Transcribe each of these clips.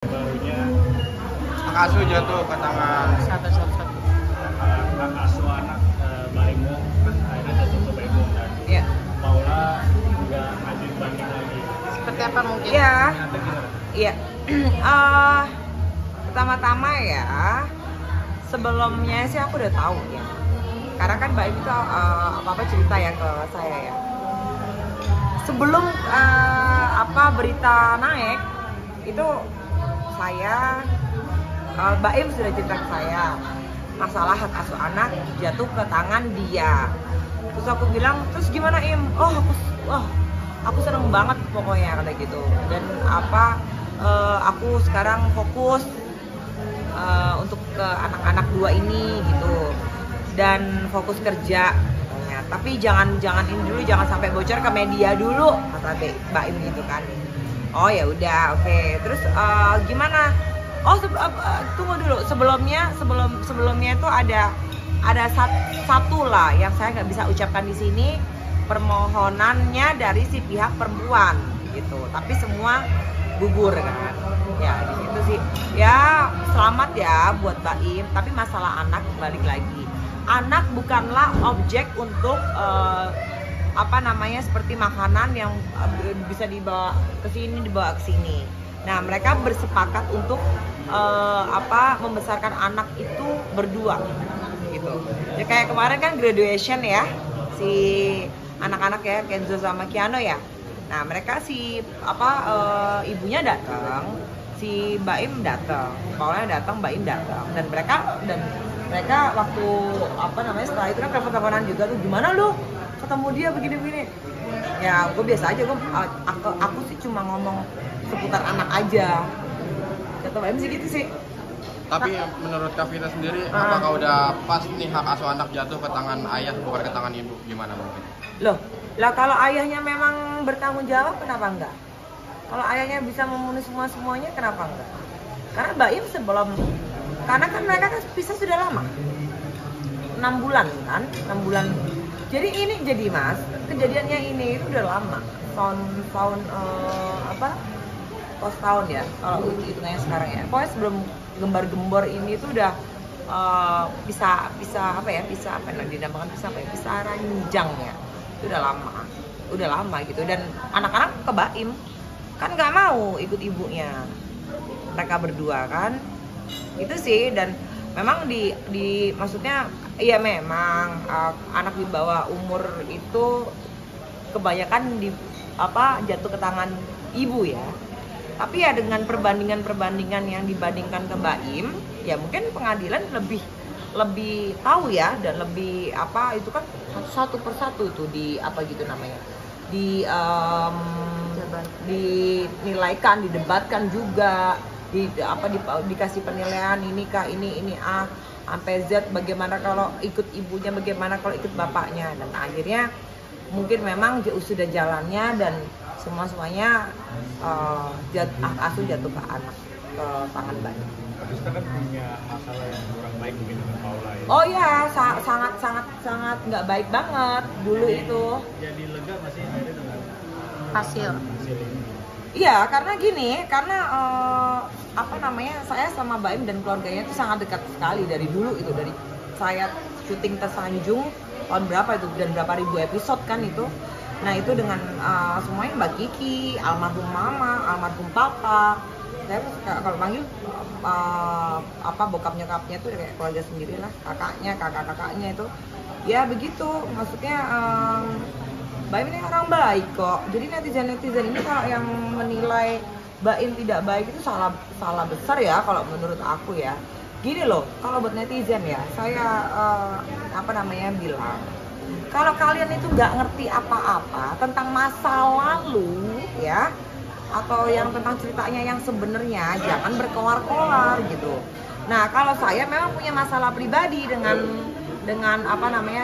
Barunya Hak asuh jatuh ke tangan Satu. hak asuh anak Baimo akhirnya jatuh ke Baimo dan Ya. Paula nggak ngajuin banding lagi. Seperti apa mungkin? Iya, Ternyata gimana? iya. Pertama-tama ya, sebelumnya sih aku udah tahu ya. Karena kan Mbak Im itu apa-apa cerita ya ke saya ya. Sebelum berita naik itu saya Mbak Im sudah cerita ke saya masalah hak asuh anak jatuh ke tangan dia. Terus aku bilang, terus gimana Im? Aku seneng banget pokoknya kata gitu. Dan aku sekarang fokus untuk ke anak-anak dua ini gitu dan fokus kerja. Nah, tapi jangan ini dulu, jangan sampai bocor ke media dulu kata Mbak Im gitu kan. Oh ya udah, oke. Terus gimana? Tunggu dulu. Sebelumnya itu ada satu lah yang saya nggak bisa ucapkan di sini, permohonannya dari si pihak perempuan gitu. Tapi semua gugur kan. Ya di situ sih. Ya selamat ya buat Mbak Im. Tapi masalah anak balik lagi. Anak bukanlah objek untuk seperti makanan yang bisa dibawa ke sini. Nah, mereka bersepakat untuk membesarkan anak itu berdua gitu. Ya kayak kemarin kan graduation ya, si anak-anak ya, Kenzo sama Kiano ya. Nah, mereka ibunya datang, si Mbak Im datang, Paula datang, Mbak Im datang, dan mereka waktu setelah itu kan telepon-teleponan juga tuh, gimana lu ketemu dia begini-begini. Ya gue biasa aja, aku sih cuma ngomong seputar anak aja. Kata Mbak Im sih gitu sih. Tapi menurut Kak Vina sendiri, apakah udah pas nih hak asuh anak jatuh ke tangan ayah bukan ke tangan ibu? Gimana mungkin? Loh, lah kalau ayahnya memang bertanggung jawab, kenapa enggak? Kalau ayahnya bisa memenuhi semuanya, kenapa enggak? Karena Mbak Im karena kan mereka kan pisah sudah lama, 6 bulan kan, 6 bulan. Jadi mas, kejadiannya ini itu udah lama, tahun ya, kalau hitungannya sekarang ya. Pokoknya sebelum gembar-gembor ini tuh udah bisa ranjang ya. Itu udah lama gitu. Dan anak-anak ke Mbak Im kan nggak mau ikut ibunya, mereka berdua kan. Itu sih. Dan memang maksudnya iya memang anak di bawah umur itu kebanyakan jatuh ke tangan ibu ya. Tapi ya dengan perbandingan yang dibandingkan ke Mbak Im, ya mungkin pengadilan lebih tahu ya, dan lebih itu kan satu persatu tuh dinilaikan, didebatkan juga, dikasih penilaian ini A sampai Z, bagaimana kalau ikut ibunya, bagaimana kalau ikut bapaknya, dan akhirnya mungkin memang sudah jalannya dan semuanya asuh jatuh ke anak, ke tangan Mbak. Terus kan punya masalah yang kurang baik mungkin dengan Paula ya. Oh ya, sangat nggak baik banget dulu itu. Jadi lega masih akhirnya dengan Hasil. ini. Iya, karena saya sama Mbak Im dan keluarganya itu sangat dekat sekali dari dulu itu, dari saya syuting Tersanjung tahun berapa itu, dan berapa ribu episode kan itu. Nah itu dengan semuanya, Mbak Kiki, almarhum mama, almarhum papa. Saya kalau panggil bokap nyokapnya tuh kayak keluarga sendiri lah, kakaknya itu. Ya begitu, maksudnya Mbak Im ini orang baik kok. Jadi netizen ini kalau yang menilai Mbak Im tidak baik itu salah besar ya kalau menurut aku ya. Gini loh, kalau buat netizen ya, saya bilang, kalau kalian itu nggak ngerti apa-apa tentang masa lalu ya, atau yang tentang ceritanya yang sebenarnya, jangan berkoar-koar gitu. Nah kalau saya memang punya masalah pribadi dengan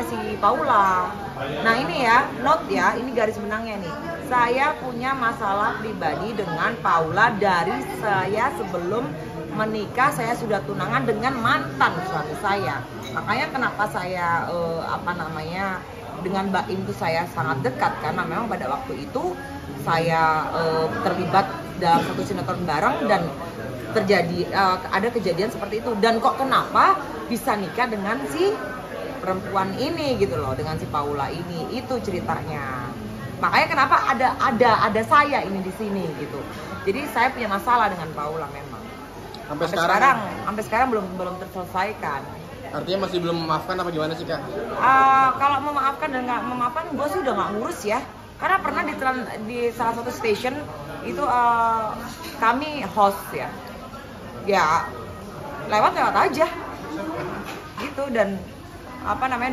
si Paula. Nah ini ya, note ya, ini garis benangnya nih. Saya punya masalah pribadi dengan Paula dari saya sebelum menikah. Saya sudah tunangan dengan mantan suami saya. Makanya kenapa saya dengan Mbak Im itu saya sangat dekat, karena memang pada waktu itu saya terlibat dalam satu sinetron bareng, dan ada kejadian seperti itu, dan kok kenapa bisa nikah dengan si perempuan ini gitu loh, dengan si Paula ini. Itu ceritanya. Makanya kenapa ada saya ini di sini gitu. Jadi saya punya masalah dengan Paula memang. Sampai sekarang belum terselesaikan. Artinya masih belum memaafkan apa gimana sih, Kak? Kalau memaafkan dan nggak memaafkan, gue sih udah nggak ngurus ya. Karena pernah di salah satu station itu kami host ya lewat aja gitu, dan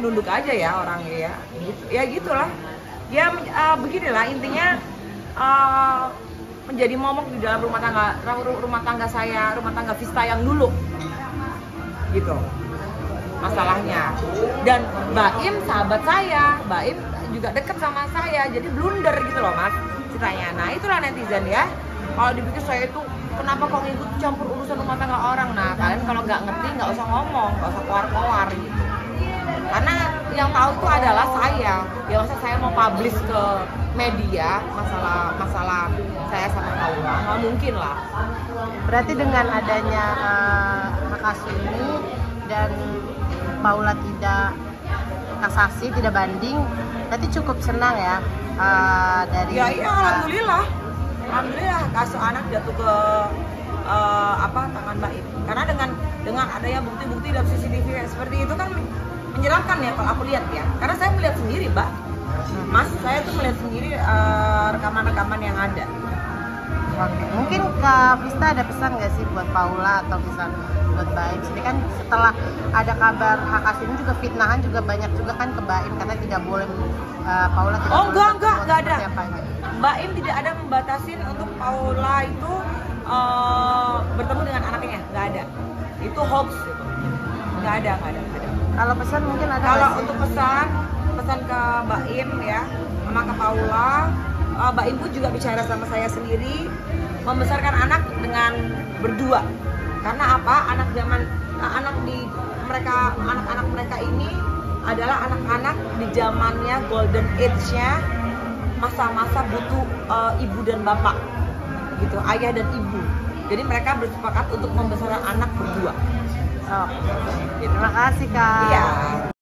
nunduk aja ya orangnya ya gitu, ya gitulah ya. Beginilah intinya, menjadi momok di dalam rumah tangga saya, rumah tangga Vista yang dulu gitu masalahnya. Dan Baim sahabat saya, Baim juga deket sama saya, jadi blunder gitu loh mas ceritanya. Nah itulah netizen ya, kalau dipikir saya itu kenapa kok ngikut campur urusan rumah tangga orang. Nah kalian kalau nggak ngerti nggak usah ngomong, nggak usah keluar gitu, karena yang tahu itu adalah saya. Ya masa saya mau publish ke media masalah saya sama Paula, nggak mungkin lah. Berarti dengan adanya hak asuh ini dan Paula tidak kasasi, tidak banding, berarti cukup senang ya dari iya alhamdulillah hak asuh anak jatuh ke tangan Baim. Karena dengan adanya bukti-bukti dalam CCTV seperti itu kan menyeramkan ya kalau aku lihat ya. Karena saya melihat sendiri, Mbak. Mas, saya tuh melihat sendiri rekaman-rekaman yang ada. Oke. Mungkin Kak Vista ada pesan nggak sih buat Paula atau bisa buat Baim? Ini kan setelah ada kabar hak asuh ini juga fitnahan juga banyak juga kan ke Baim, karena tidak boleh Paula tidak boleh enggak ada. Siapanya. Baim tidak ada membatasin untuk Paula itu bertemu dengan anaknya, nggak ada. Itu hoax itu. Nggak ada. Kalau pesan mungkin ada. Kalau untuk pesan ke Baim ya, sama ke Paula, Baim pun juga bicara sama saya sendiri, membesarkan anak dengan berdua. Karena apa? Anak-anak mereka ini adalah anak-anak di zamannya golden age-nya, masa-masa butuh ibu dan bapak gitu, ayah dan ibu. Jadi mereka bersepakat untuk membesarkan anak berdua. Terima kasih Kak. Iya.